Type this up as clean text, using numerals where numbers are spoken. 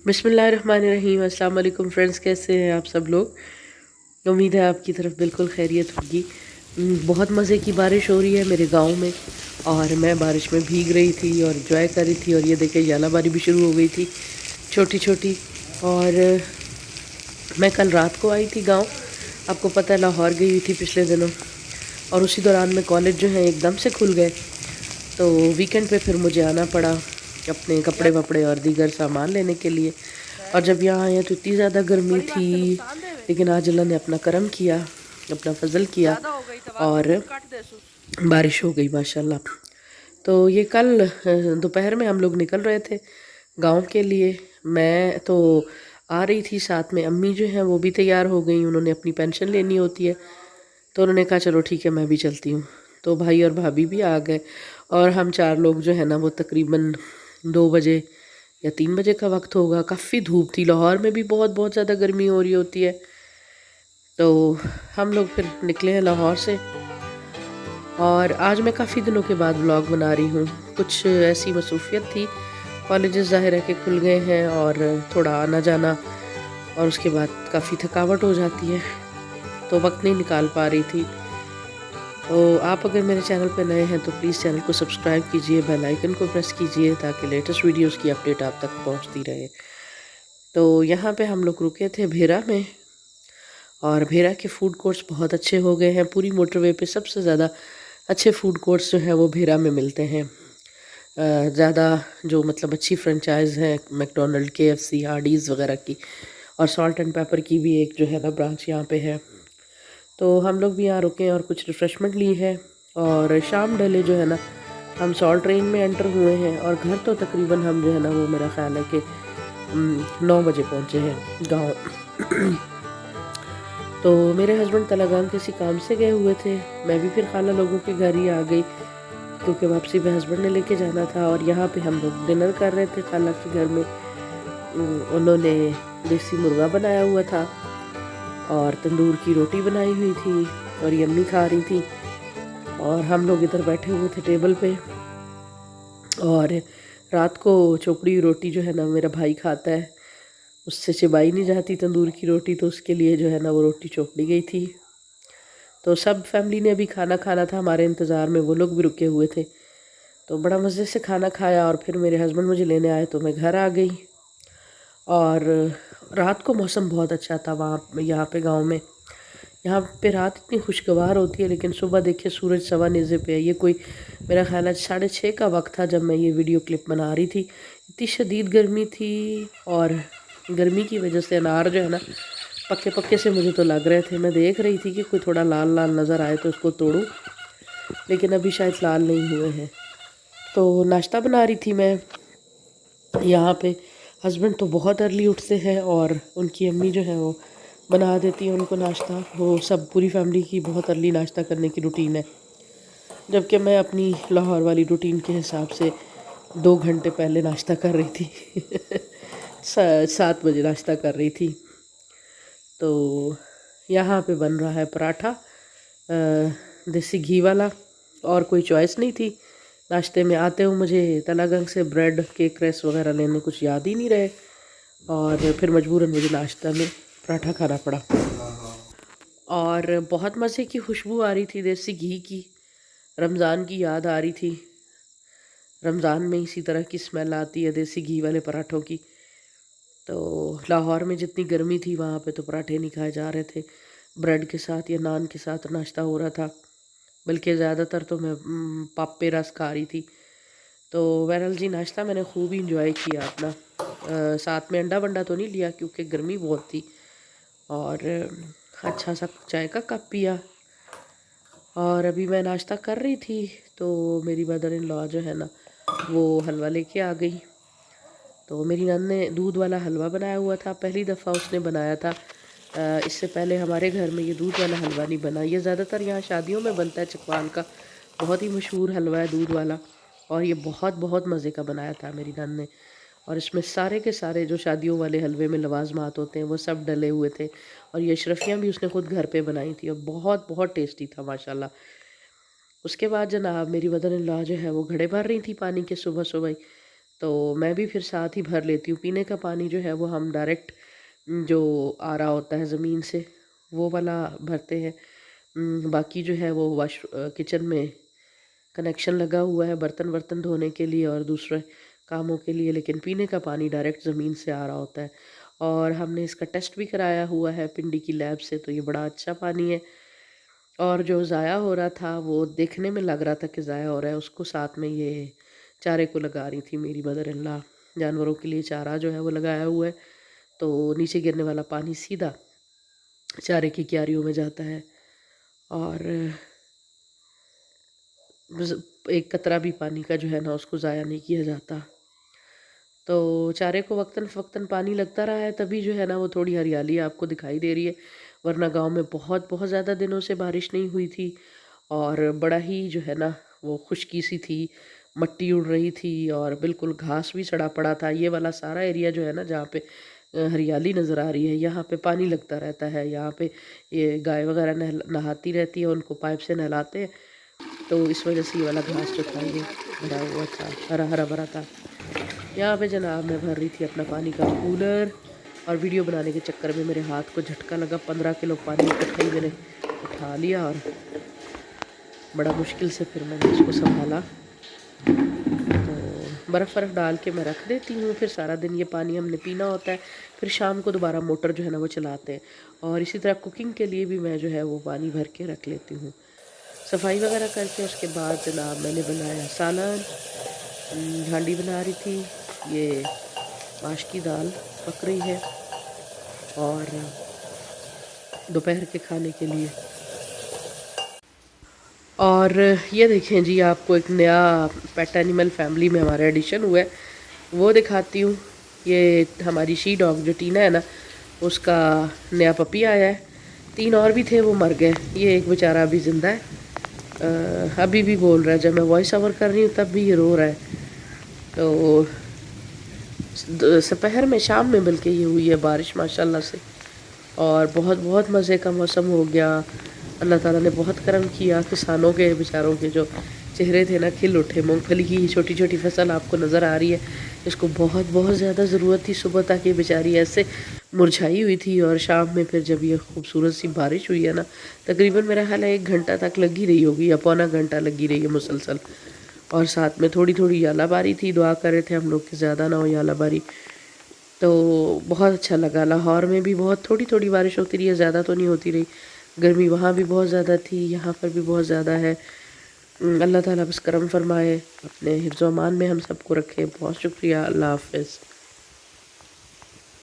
बिस्मिल्लाहिर्रहमानिर्रहीम। अस्सलाम वालेकुम फ्रेंड्स, कैसे हैं आप सब लोग। उम्मीद है आपकी तरफ बिल्कुल खैरियत होगी। बहुत मज़े की बारिश हो रही है मेरे गांव में और मैं बारिश में भीग रही थी और एंजॉय कर रही थी। और ये देखिए यालाबारी भी शुरू हो गई थी छोटी छोटी। और मैं कल रात को आई थी गांव, आपको पता है लाहौर गई हुई थी पिछले दिनों। और उसी दौरान में कॉलेज जो है एकदम से खुल गए, तो वीकेंड पे फिर मुझे आना पड़ा अपने कपड़े वपड़े और दीगर सामान लेने के लिए। और जब यहाँ आए तो इतनी ज़्यादा गर्मी थी, लेकिन आज अल्लाह ने अपना करम किया, अपना फजल किया और बारिश हो गई माशाल्लाह। तो ये कल दोपहर में हम लोग निकल रहे थे गांव के लिए। मैं तो आ रही थी, साथ में अम्मी जो हैं वो भी तैयार हो गई, उन्होंने अपनी पेंशन लेनी होती है, तो उन्होंने कहा चलो ठीक है मैं भी चलती हूँ। तो भाई और भाभी भी आ गए और हम चार लोग जो है ना वो तकरीबन 2 बजे या 3 बजे का वक्त होगा। काफ़ी धूप थी, लाहौर में भी बहुत बहुत ज़्यादा गर्मी हो रही होती है। तो हम लोग फिर निकले हैं लाहौर से। और आज मैं काफ़ी दिनों के बाद व्लॉग बना रही हूँ। कुछ ऐसी मसरूफियत थी, कॉलेजेस ज़ाहिर है कि खुल गए हैं और थोड़ा आना जाना, और उसके बाद काफ़ी थकावट हो जाती है, तो वक्त नहीं निकाल पा रही थी। तो आप अगर मेरे चैनल पर नए हैं तो प्लीज़ चैनल को सब्सक्राइब कीजिए, बेल आइकन को प्रेस कीजिए ताकि लेटेस्ट वीडियोस की अपडेट आप तक पहुंचती रहे। तो यहाँ पे हम लोग रुके थे भेरा में, और भेरा के फूड कोर्ट्स बहुत अच्छे हो गए हैं। पूरी मोटरवे पे सबसे ज़्यादा अच्छे फूड कोर्ट्स जो हैं वो भेरा में मिलते हैं। ज़्यादा जो मतलब अच्छी फ्रेंचाइज़ हैं मैकडोनल्ड, KFC, हार्डीज़ वगैरह की, और सॉल्ट एंड पेपर की भी एक जो है ना ब्रांच यहाँ पे है। तो हम लोग भी यहाँ रुके और कुछ रिफ़्रेशमेंट ली है, और शाम ढले जो है ना हम सॉल्ट ट्रेन में एंटर हुए हैं। और घर तो तकरीबन हम जो है ना वो मेरा ख़्याल है कि 9 बजे पहुँचे हैं गाँव। तो मेरे हस्बैंड तलागान किसी काम से गए हुए थे, मैं भी फिर खाला लोगों के घर ही आ गई क्योंकि वापसी पे हस्बैंड ने लेके जाना था। और यहाँ पे हम लोग डिनर कर रहे थे खाला के घर में। उन्होंने देसी मुर्गा बनाया हुआ था और तंदूर की रोटी बनाई हुई थी, और ये अम्मी खा रही थी, और हम लोग इधर बैठे हुए थे टेबल पे। और रात को चोपड़ी हुई रोटी जो है ना मेरा भाई खाता है, उससे चिबाई नहीं जाती तंदूर की रोटी, तो उसके लिए जो है ना वो रोटी चोपड़ी गई थी। तो सब फैमिली ने अभी खाना खाना था हमारे इंतज़ार में, वो लोग भी रुके हुए थे। तो बड़ा मज़े से खाना खाया और फिर मेरे हस्बैंड मुझे लेने आए तो मैं घर आ गई। और रात को मौसम बहुत अच्छा था वहाँ यहाँ पे गांव में। यहाँ पे रात इतनी खुशगवार होती है, लेकिन सुबह देखिए सूरज सवा नेज़े पे है। ये कोई मेरा ख्याल है 6:30 का वक्त था जब मैं ये वीडियो क्लिप बना रही थी। इतनी शदीद गर्मी थी, और गर्मी की वजह से अनार जो है ना पक्के पक्के से मुझे तो लग रहे थे। मैं देख रही थी कि कोई थोड़ा लाल लाल नज़र आए तो उसको तोड़ूं, लेकिन अभी शायद लाल नहीं हुए हैं। तो नाश्ता बना रही थी मैं यहाँ पे। हस्बैंड तो बहुत अर्ली उठते हैं और उनकी अम्मी जो है वो बना देती है उनको नाश्ता। वो सब पूरी फैमिली की बहुत अर्ली नाश्ता करने की रूटीन है, जबकि मैं अपनी लाहौर वाली रूटीन के हिसाब से 2 घंटे पहले नाश्ता कर रही थी। 7 बजे नाश्ता कर रही थी। तो यहाँ पे बन रहा है पराठा देसी घी वाला, और कोई चॉइस नहीं थी। नाश्ते में आते हुए मुझे तलागंग से ब्रेड केक रेस वगैरह लेने कुछ याद ही नहीं रहे, और फिर मजबूरन मुझे नाश्ता में पराठा खाना पड़ा। और बहुत मज़े की खुशबू आ रही थी देसी घी की, रमज़ान की याद आ रही थी। रमज़ान में इसी तरह की स्मेल आती है देसी घी वाले पराठों की। तो लाहौर में जितनी गर्मी थी वहाँ पे तो पराठे नहीं खाए जा रहे थे, ब्रेड के साथ या नान के साथ नाश्ता हो रहा था। बल्कि ज़्यादातर तो मैं पापे रस खा रही थी। तो बहरहाल जी नाश्ता मैंने खूब ही इंजॉय किया अपना। साथ में अंडा वंडा तो नहीं लिया क्योंकि गर्मी बहुत थी, और अच्छा सा चाय का कप पिया। और अभी मैं नाश्ता कर रही थी तो मेरी मदर इन लॉ जो है ना वो हलवा लेके आ गई। तो मेरी नंद ने दूध वाला हलवा बनाया हुआ था, पहली दफ़ा उसने बनाया था। इससे पहले हमारे घर में ये दूध वाला हलवा नहीं बना। ये ज़्यादातर यहाँ शादियों में बनता है, चकवाल का बहुत ही मशहूर हलवा है दूध वाला, और ये बहुत बहुत मज़े का बनाया था मेरी नंद ने। और इसमें सारे के सारे जो शादियों वाले हलवे में लवाजमात होते हैं वो सब डले हुए थे, और ये अशरफियाँ भी उसने ख़ुद घर पे बनाई थी, और बहुत बहुत टेस्टी था माशाल्लाह। उसके बाद जनाब मेरी मदर इन लॉ जो है वो घड़े भर रही थी पानी के सुबह सुबह ही। तो मैं भी फिर साथ ही भर लेती हूँ। पीने का पानी जो है वो हम डायरेक्ट जो आ रहा होता है ज़मीन से वो वाला भरते हैं। बाकी जो है वो किचन में कनेक्शन लगा हुआ है बर्तन वर्तन धोने के लिए और दूसरे कामों के लिए, लेकिन पीने का पानी डायरेक्ट ज़मीन से आ रहा होता है। और हमने इसका टेस्ट भी कराया हुआ है पिंडी की लैब से, तो ये बड़ा अच्छा पानी है। और जो ज़ाया हो रहा था वो देखने में लग रहा था कि ज़ाया हो रहा है, उसको साथ में ये चारे को लगा रही थी मेरी मदर इन लॉ। जानवरों के लिए चारा जो है वो लगाया हुआ है, तो नीचे गिरने वाला पानी सीधा चारे की क्यारियों में जाता है और एक कतरा भी पानी का जो है ना उसको ज़ाया नहीं किया जाता। तो चारे को वक्तन फ़वक्तन पानी लगता रहा है, तभी जो है ना वो थोड़ी हरियाली आपको दिखाई दे रही है, वरना गांव में बहुत बहुत ज़्यादा दिनों से बारिश नहीं हुई थी और बड़ा ही जो है ना वो खुशकी सी थी, मट्टी उड़ रही थी और बिल्कुल घास भी सड़ा पड़ा था। ये वाला सारा एरिया जो है ना जहाँ पे हरियाली नज़र आ रही है, यहाँ पे पानी लगता रहता है। यहाँ पे ये गाय वगैरह नहाती रहती है, उनको पाइप से नहलाते हैं, तो इस वजह से ये वाला घास जो था ये भरा हुआ था, हरा हरा भरा था। यहाँ पे जनाब मैं भर रही थी अपना पानी का कूलर और वीडियो बनाने के चक्कर में मेरे हाथ को झटका लगा। 15 किलो पानी इकट्ठा ही मैंने उठा लिया और बड़ा मुश्किल से फिर मैंने इसको संभाला। तो बर्फ़ डाल के मैं रख देती हूँ, फिर सारा दिन ये पानी हमने पीना होता है। फिर शाम को दोबारा मोटर जो है ना वो चलाते हैं और इसी तरह कुकिंग के लिए भी मैं जो है वो पानी भर के रख लेती हूँ। सफाई वगैरह करके उसके बाद जनाब मैंने बनाया सालन, हांडी बना रही थी, ये माश की दाल पक रही है और दोपहर के खाने के लिए। और ये देखें जी, आपको एक नया पेट एनिमल फैमिली में हमारा एडिशन हुआ है, वो दिखाती हूँ। ये हमारी शी डॉग जो टीना है ना, उसका नया पपी आया है। 3 और भी थे, वो मर गए। ये एक बेचारा अभी ज़िंदा है, अभी भी बोल रहा है। जब मैं वॉइस ओवर कर रही हूँ तब भी ये रो रहा है। तो दोपहर में, शाम में बल्कि ये हुई है बारिश माशाल्लाह से, और बहुत बहुत मज़े का मौसम हो गया। अल्लाह ताला ने बहुत करम किया। किसानों के बेचारों के जो चेहरे थे ना खिल उठे। मूंगफली की छोटी छोटी फसल आपको नज़र आ रही है, इसको बहुत बहुत ज़्यादा ज़रूरत थी सुबह तक, ये बेचारी ऐसे मुरझाई हुई थी। और शाम में फिर जब ये खूबसूरत सी बारिश हुई है ना, तकरीबन मेरा ख्याल है 1 घंटा तक लगी रही होगी या पौना घंटा लगी रही है मुसलसल। और साथ में थोड़ी थोड़ी यालाबारी थी, दुआ कर रहे थे हम लोग कि ज़्यादा ना हो यालाबारी। तो बहुत अच्छा लगा। लाहौर में भी बहुत थोड़ी थोड़ी बारिश होती रही है, ज़्यादा तो नहीं होती रही। गर्मी वहाँ भी बहुत ज़्यादा थी, यहाँ पर भी बहुत ज़्यादा है। अल्लाह ताला बस करम फरमाए, अपने हिफ्ज़-ओ-अमान में हम सबको रखे। बहुत शुक्रिया। अल्लाह हाफ़िज़।